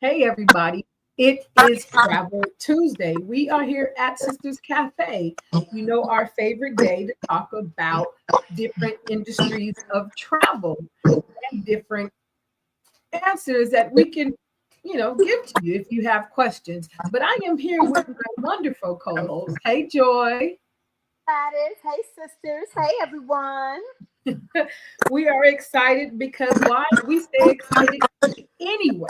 Hey, everybody. It is Travel Tuesday. We are here at Sisters Cafe, our favorite day to talk about different industries of travel and different answers that we can, give to you if you have questions. But I am here with my wonderful co host. Hey, Joy. Gladys. Hey, sisters. Hey, everyone. We are excited because why? We stay excited anyway.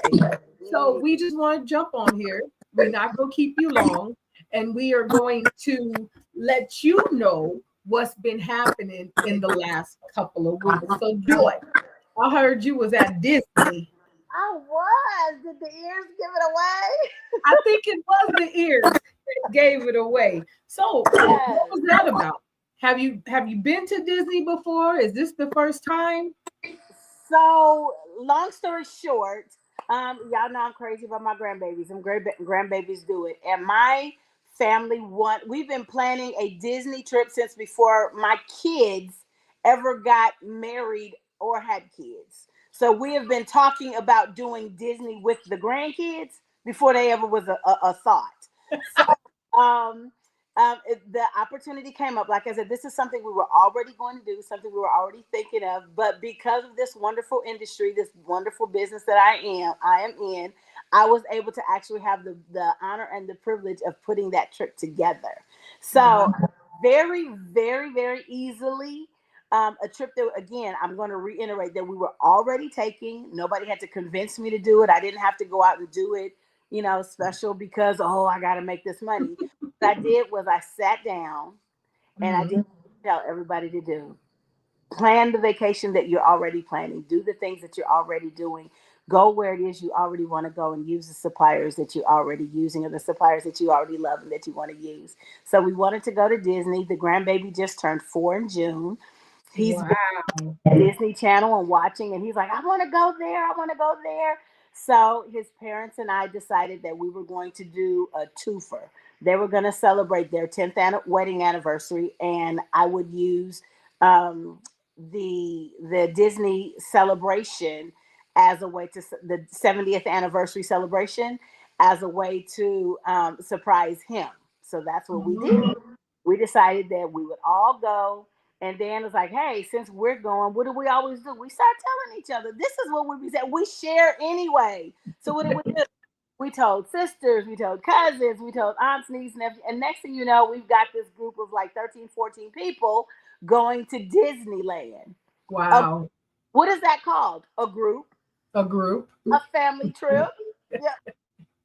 So we just want to jump on here. We're not going to keep you long, and we are going to let you know what's been happening in the last couple of weeks. So, Joy, I heard you was at Disney. I was. Did the ears give it away? I think it was the ears that gave it away. So, what was that about? Have you been to Disney before? Is this the first time? So, long story short, y'all know I'm crazy about my grandbabies. And grandbabies do it. And my family we've been planning a Disney trip since before my kids ever got married or had kids. So we have been talking about doing Disney with the grandkids before they ever was a thought. So the opportunity came up. Like I said, this is something we were already going to do, something we were already thinking of. But because of this wonderful industry, this wonderful business that I am in, I was able to actually have the honor and the privilege of putting that trip together. So very, very, very easily. A trip that, again, I'm going to reiterate that we were already taking. Nobody had to convince me to do it. I didn't have to go out and do it, special because, I got to make this money. What I did was I sat down and I did tell everybody to do. Plan the vacation that you're already planning. Do the things that you're already doing. Go where it is you already want to go and use the suppliers that you're already using or the suppliers that you already love and that you want to use. So we wanted to go to Disney. The grandbaby just turned 4 in June. He's Wow. Disney Channel and watching, and he's like, I want to go there. I want to go there. So his parents and I decided that we were going to do a twofer. They were going to celebrate their 10th wedding anniversary, and I would use the Disney celebration as a way to the 70th anniversary celebration as a way to surprise him. So that's what we did. We decided that we would all go. And Dan was like, hey, since we're going, what do we always do? We start telling each other, this is what we said. We share anyway. So what did we do? We told sisters, we told cousins, we told aunts, nieces, nephews. And next thing you know, we've got this group of like 13, 14 people going to Disneyland. Wow. What is that called? A group. A group. A family trip. Yep.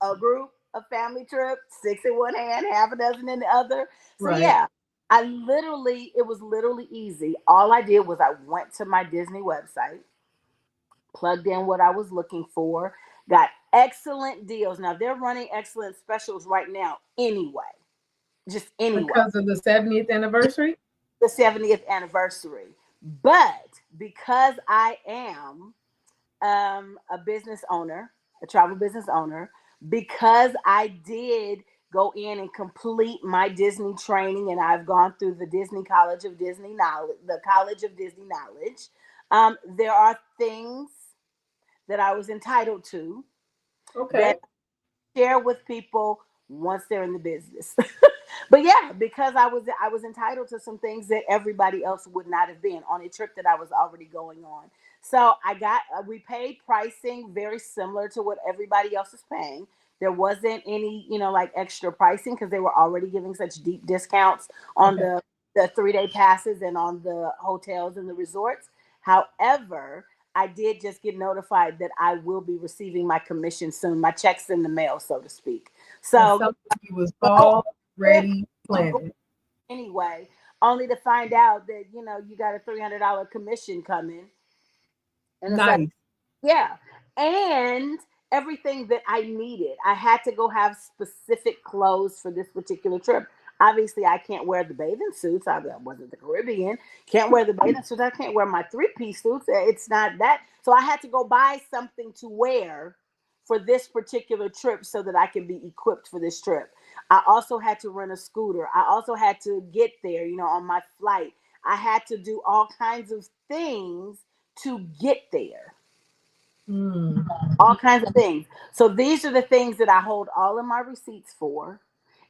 A group, a family trip, 6 in one hand, half a dozen in the other. So Right. yeah, it was literally easy. All I did was I went to my Disney website, plugged in what I was looking for, got excellent deals. Now they're running excellent specials right now anyway. Just anyway. Because of the 70th anniversary? The 70th anniversary. But because I am a business owner, a travel business owner, because I did go in and complete my Disney training, and I've gone through the Disney College of Disney Knowledge, the College of Disney Knowledge. There are things that I was entitled to Okay. that I share with people once they're in the business. But yeah, because I was entitled to some things that everybody else would not have been on a trip that I was already going on. So we paid pricing very similar to what everybody else is paying. There wasn't any, like extra pricing because they were already giving such deep discounts on Okay. the 3-day passes and on the hotels and the resorts. However, I did just get notified that I will be receiving my commission soon. My check's in the mail, so to speak. And So something you was already planning. anyway, only to find out that you got a $300 commission coming, and it's like, Nice. yeah, and everything that I needed. I had to go have specific clothes for this particular trip. Obviously, I can't wear the bathing suits. I wasn't the Caribbean. Can't wear the bathing suits. I can't wear my 3-piece suits. It's not that. So I had to go buy something to wear for this particular trip so that I can be equipped for this trip. I also had to rent a scooter. I also had to get there, on my flight. I had to do all kinds of things to get there. Mm. all kinds of things. So these are the things that I hold all of my receipts for,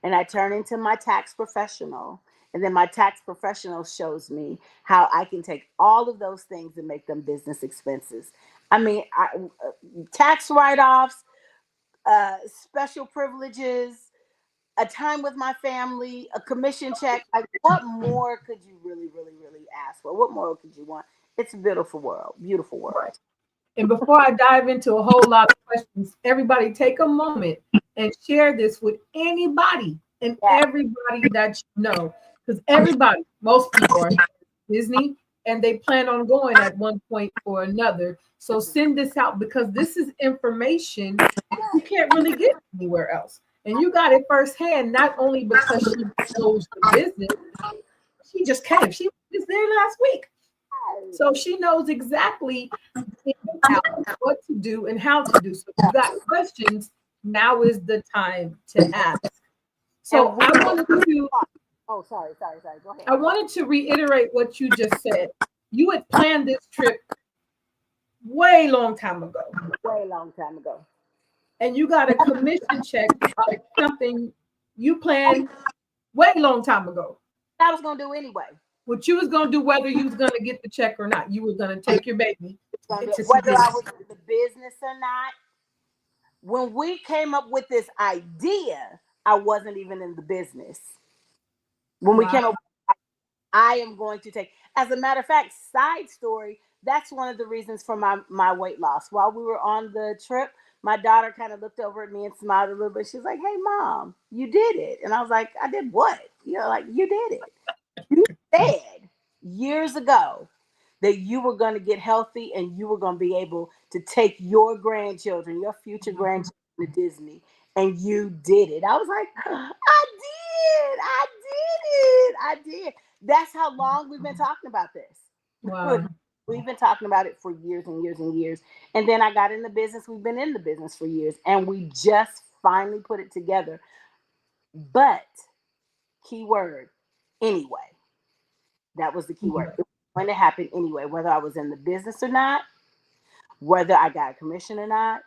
and I turn into my tax professional. And then my tax professional shows me how I can take all of those things and make them business expenses. I mean, tax write offs, special privileges, a time with my family, a commission check. Like, what more could you really, really, really ask for? What more could you want? It's a beautiful world, beautiful Right. world. And before I dive into a whole lot of questions, everybody take a moment and share this with anybody and Yeah. everybody that you know. Because everybody, most people are Disney and they plan on going at one point or another. So send this out because this is information you can't really get anywhere else. And you got it firsthand, not only because she knows the business, she just came. She was there last week. So she knows exactly the ins and outs, what to do and how to do. So if you got questions, now is the time to ask. And So sorry. Go ahead. I wanted to reiterate what you just said. You had planned this trip way long time ago, Way long time ago. and you got a commission check of something you planned way long time ago. I was gonna do anyway. What you was gonna do, whether you was gonna get the check or not, you were gonna take your baby to see Whether I this. was in the business or not, when we came up with this idea, I wasn't even in the business. When we Wow. came up, I am going to take. As a matter of fact, side story. That's one of the reasons for my weight loss. While we were on the trip, my daughter kind of looked over at me and smiled a little bit. She's like, "Hey, mom, you did it," and I was like, "I did what?" You know, like you did it. You said years ago that you were going to get healthy and you were going to be able to take your grandchildren, your future grandchildren to Disney, and you did it. I was like, I did. That's how long we've been talking about this. Wow. We've been talking about it for years and years and years. And then I got in the business. We've been in the business for years, and we just finally put it together. But keyword, anyway. That was the key word. It was going to happen anyway, whether I was in the business or not, whether I got a commission or not,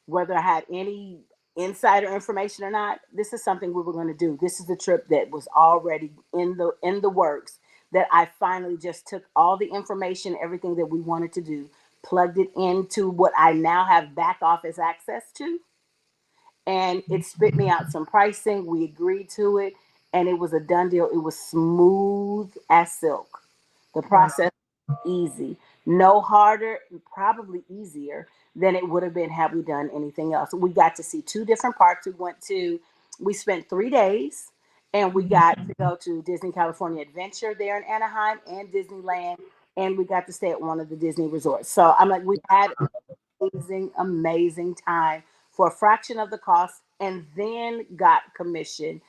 whether I had any insider information or not. This is something we were going to do. This is the trip that was already in the works. That I finally just took all the information, everything that we wanted to do, plugged it into what I now have back office access to, and it spit me out some pricing. We agreed to it, and it was a done deal. It was smooth as silk. The Wow. process was easy, no harder, probably easier than it would have been had we done anything else. We got to see two different parks. We spent 3 days, and we got to go to Disney California Adventure there in Anaheim and Disneyland, and we got to stay at one of the Disney resorts. So I'm like, we had amazing, amazing time for a fraction of the cost, and then got commission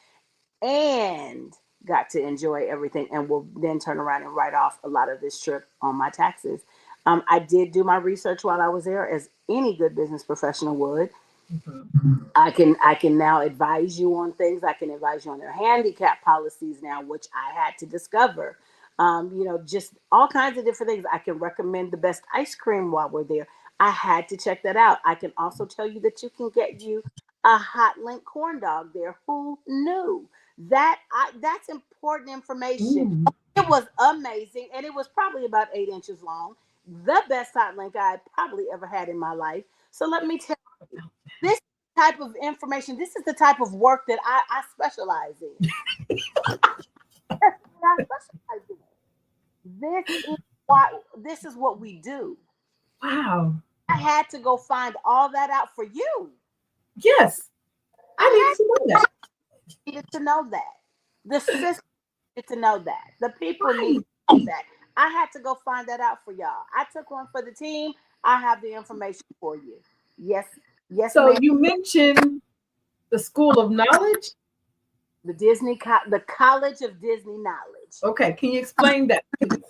and got to enjoy everything, and will then turn around and write off a lot of this trip on my taxes. I did do my research while I was there, as any good business professional would. Mhm. I can now advise you on things. I can advise you on their handicap policies now, which I had to discover. Just all kinds of different things. I can recommend the best ice cream while we're there. I had to check that out. I can also tell you that you can get you a hot link corn dog there. Who knew that? That's important information. Ooh. It was amazing, and it was probably about 8 inches long. The best hot link I probably ever had in my life. So let me tell you, this type of information, this is the type of work that I specialize in. I specialize in. This is what we do. Wow. I had to go find all that out for you. Yes, I I needed to know that. needed to know that. The system needed to know that. The people needed Right. to know that. I had to go find that out for y'all. I took one for the team. I have the information for you. Yes, yes, So ma'am. you mentioned the School of Knowledge. The College of Disney Knowledge. Okay, can you explain that, please?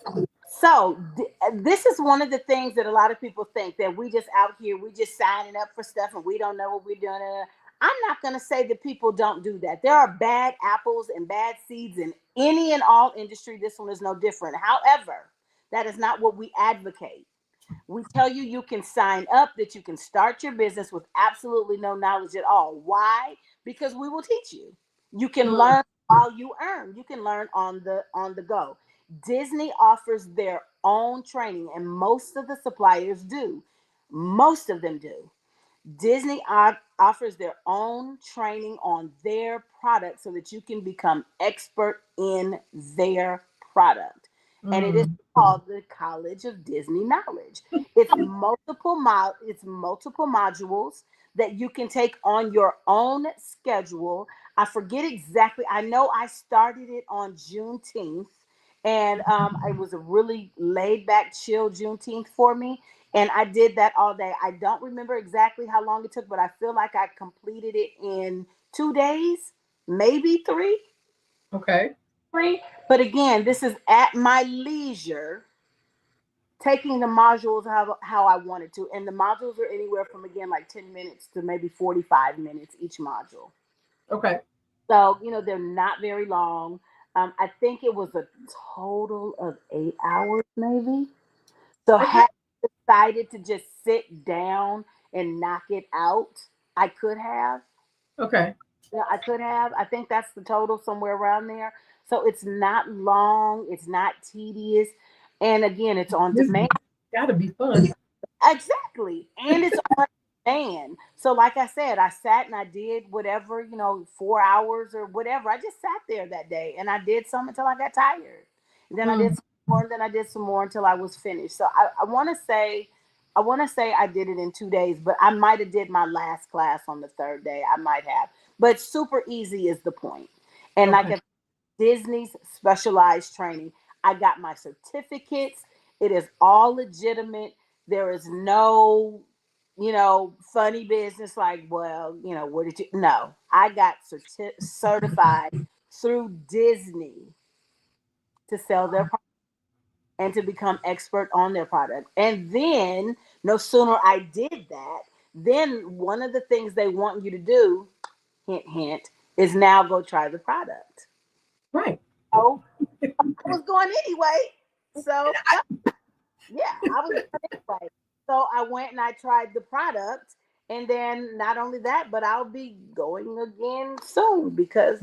So this is one of the things that a lot of people think, that we just out here, we just signing up for stuff and we don't know what we're doing. I'm not going to say that people don't do that. There are bad apples and bad seeds in any and all industry. This one is no different. However, that is not what we advocate. We tell you you can sign up, that you can start your business with absolutely no knowledge at all. Why? Because we will teach you. You can learn while you earn. You can learn on the go. Disney offers their own training, and most of the suppliers do. Most of them do. Disney offers their own training on their product so that you can become expert in their product. And it is called the College of Disney Knowledge. It's multiple modules that you can take on your own schedule. I forget exactly. I know I started it on Juneteenth, and it was a really laid back, chill Juneteenth for me. And I did that all day. I don't remember exactly how long it took, but I feel like I completed it in 2 days, maybe three. Okay. But again, this is at my leisure, taking the modules how I wanted to. And the modules are anywhere from, again, like 10 minutes to maybe 45 minutes each module. Okay. So, they're not very long. I think it was a total of 8 hours, maybe. So had I decided to just sit down and knock it out, I could have. Okay. Yeah, I could have. I think that's the total, somewhere around there. So it's not long, it's not tedious. And again, it's on This demand. gotta be fun. Exactly. And it's on demand. So, like I said, I sat and I did whatever, 4 hours or whatever. I just sat there that day and I did some until I got tired. And then I did some more, and then I did some more until I was finished. So I want to say, I did it in 2 days, but I might have did my last class on the third day. I might have, but super easy is the point. And like Okay. if Disney's specialized training, I got my certificates. It is all legitimate. There is no, funny business like, well, what did you? No, I got certified through Disney to sell their product and to become expert on their product. And then, no sooner I did that, then one of the things they want you to do, hint, hint, is now go try the product. Right. Oh, I was going anyway. So, yeah, I was going anyway. So I went and I tried the product. And then not only that, but I'll be going again soon because,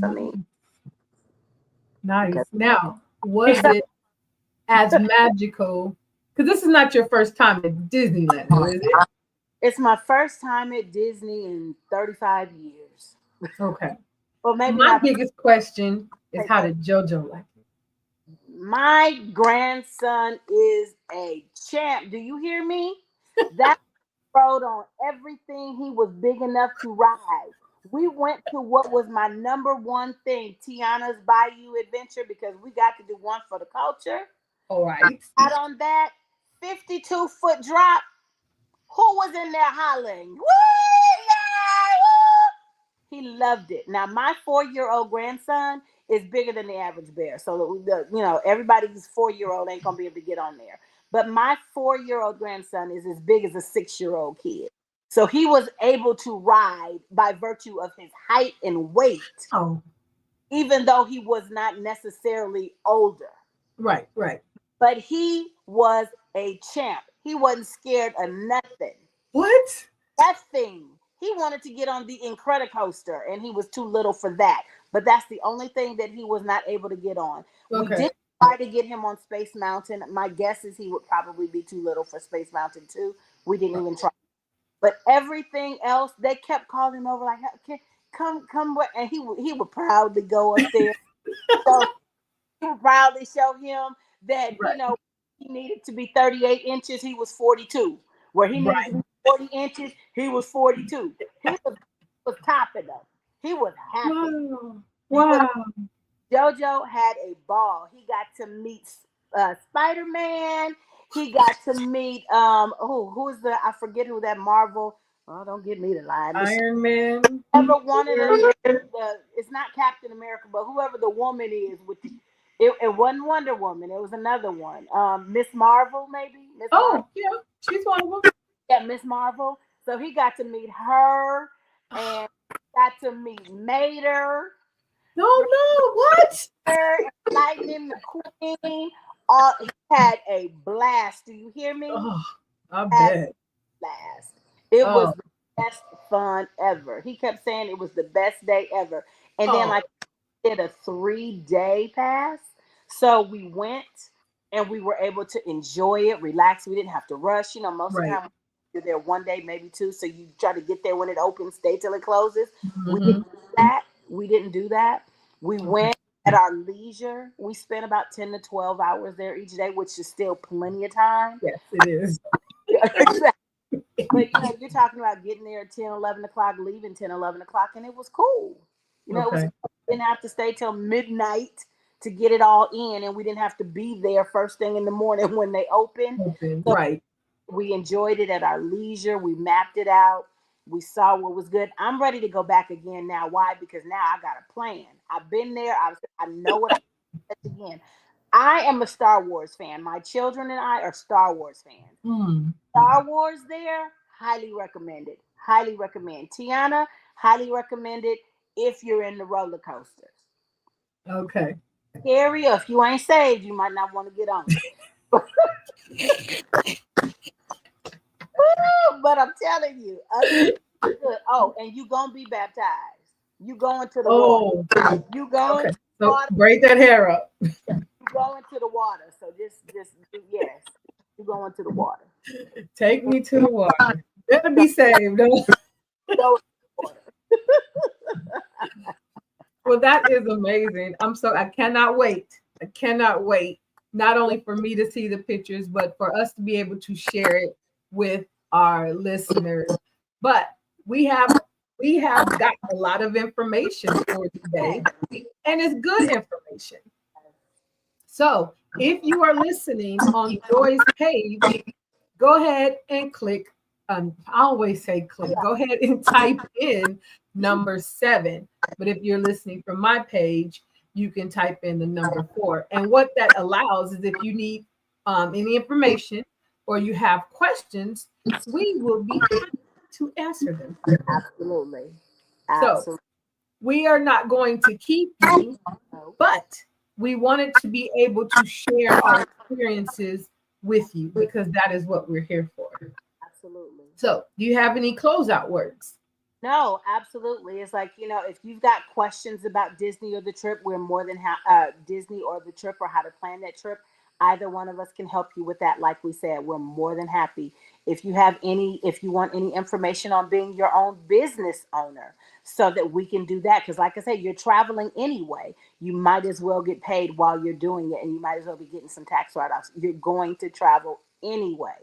Nice. because Now, was it as magical? Because this is not your first time at Disneyland, though, is it? it's my first time at Disney in 35 years. Okay. Well, maybe My not. biggest question is, how did JoJo like it? My grandson is a champ. Do you hear me? That rode on everything he was big enough to ride. We went to what was my number one thing, Tiana's Bayou Adventure, because we got to do one for the culture. All right. Out on that 52-foot drop, who was in there hollering? Woo! Yeah! Woo! He loved it. Now, my 4-year-old grandson is bigger than the average bear. So, everybody's 4-year-old ain't going to be able to get on there. But my 4-year-old grandson is as big as a 6-year-old kid. So he was able to ride by virtue of his height and weight, Oh, even though he was not necessarily older. right, right. But he was a champ. He wasn't scared of nothing. What? Nothing. He wanted to get on the Incredicoaster, and he was too little for that. But that's the only thing that he was not able to get on. We Okay. did try to get him on Space Mountain. My guess is he would probably be too little for Space Mountain too. We didn't even try. But everything else, they kept calling him over like, okay, come, and he would proudly go up there. So he would proudly show him that, Right, he needed to be 38 inches, he was 42. Where he needed to right. be 40 inches, he was 42. He was topping them. He was happy. Wow. He was Wow. JoJo had a ball. He got to meet Spider-Man. He got to meet who is the, I forget who that Marvel. Oh, don't get me to lie. Iron Man. Whoever one of the it's not Captain America, but whoever the woman is with it wasn't Wonder Woman. It was another one. Miss Marvel, maybe Miss Marvel. Oh, yeah. She's one of them. Yeah, Miss Marvel. So he got to meet her and got to meet Mater. No, no. What? Lightning McQueen. He had a blast. Do you hear me? Oh, I Had bet. last. It was Oh, the best fun ever. He kept saying it was the best day ever. And then oh, like did a 3 day pass. So we went and we were able to enjoy it, relax. We didn't have to rush. You know, most of the right. time you're there one day, maybe two. So you try to get there when it opens, stay till it closes. We Hmm. didn't do that. We didn't do that. We Okay. went at our leisure. We spent about 10 to 12 hours there each day, which is still plenty of time. Yes, it is. Exactly. But you know, you're talking about getting there at 10, 11 o'clock, leaving 10, 11 o'clock, and it was cool. You know, it was Okay. didn't have to stay till midnight to get it all in, and we didn't have to be there first thing in the morning when they open. Open. So Right. we enjoyed it at our leisure. We mapped it out. We saw what was good. I'm ready to go back again now. Why? Because now I got a plan. I've been there. I know what I'm again. I am a Star Wars fan. My children and I are Star Wars fans. Hmm. Star Wars there, highly recommended. Highly recommend. Tiana, highly recommended if you're in the roller coasters. Okay. Scary, or if you ain't saved, you might not want to get on it. But I'm telling you, other than good. Oh, and you gonna be baptized. You going to the water. Oh, You going okay. to the So water. braid that hair up. You going to the water. So just yes, you going to the water. Take me to the water. Better be saved. Go to the water. Well, that is amazing. I cannot wait. I cannot wait. Not only for me to see the pictures, but for us to be able to share it with our listeners. But we have we have got a lot of information for today, and it's good information. So if you are listening on Joy's page, go ahead and click. I always say click. Go ahead and type in number 7. But if you're listening from my page, you can type in the number 4. And what that allows is if you need any information or you have questions, we will be happy to answer them for you. Absolutely. So Absolutely. we are not going to keep you, No, but we wanted to be able to share our experiences with you because that is what we're here for. absolutely. So, do you have any closeout words? No, absolutely. It's like, you know, if you've got questions about Disney or the trip, we're more than Disney or the trip or how to plan that trip. Either one of us can help you with that. Like we said, we're more than happy. If you want any information on being your own business owner, so that we can do that. Because, like I said, you're traveling anyway. You might as well get paid while you're doing it, and you might as well be getting some tax write offs. You're going to travel anyway.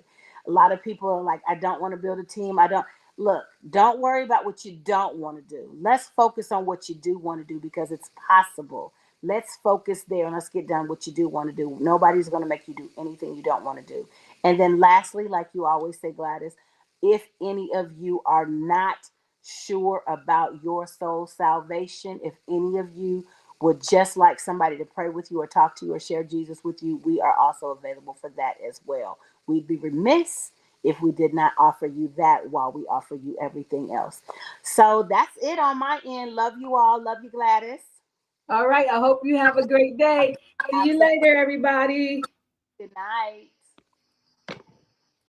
A lot of people are like, I don't want to build a team. I don't. Look, don't worry about what you don't want to do. Let's focus on what you do want to do because it's possible. Let's focus there and let's get done what you do want to do. Nobody's going to make you do anything you don't want to do. And then, lastly, like you always say, Gladys, if any of you are not sure about your soul salvation, if any of you would just like somebody to pray with you or talk to you or share Jesus with you, we are also available for that as well. We'd be remiss if we did not offer you that while we offer you everything else. So that's it on my end. Love you all. Love you, Gladys. All right. I hope you have a great day. See you Absolutely. later, everybody. Good night.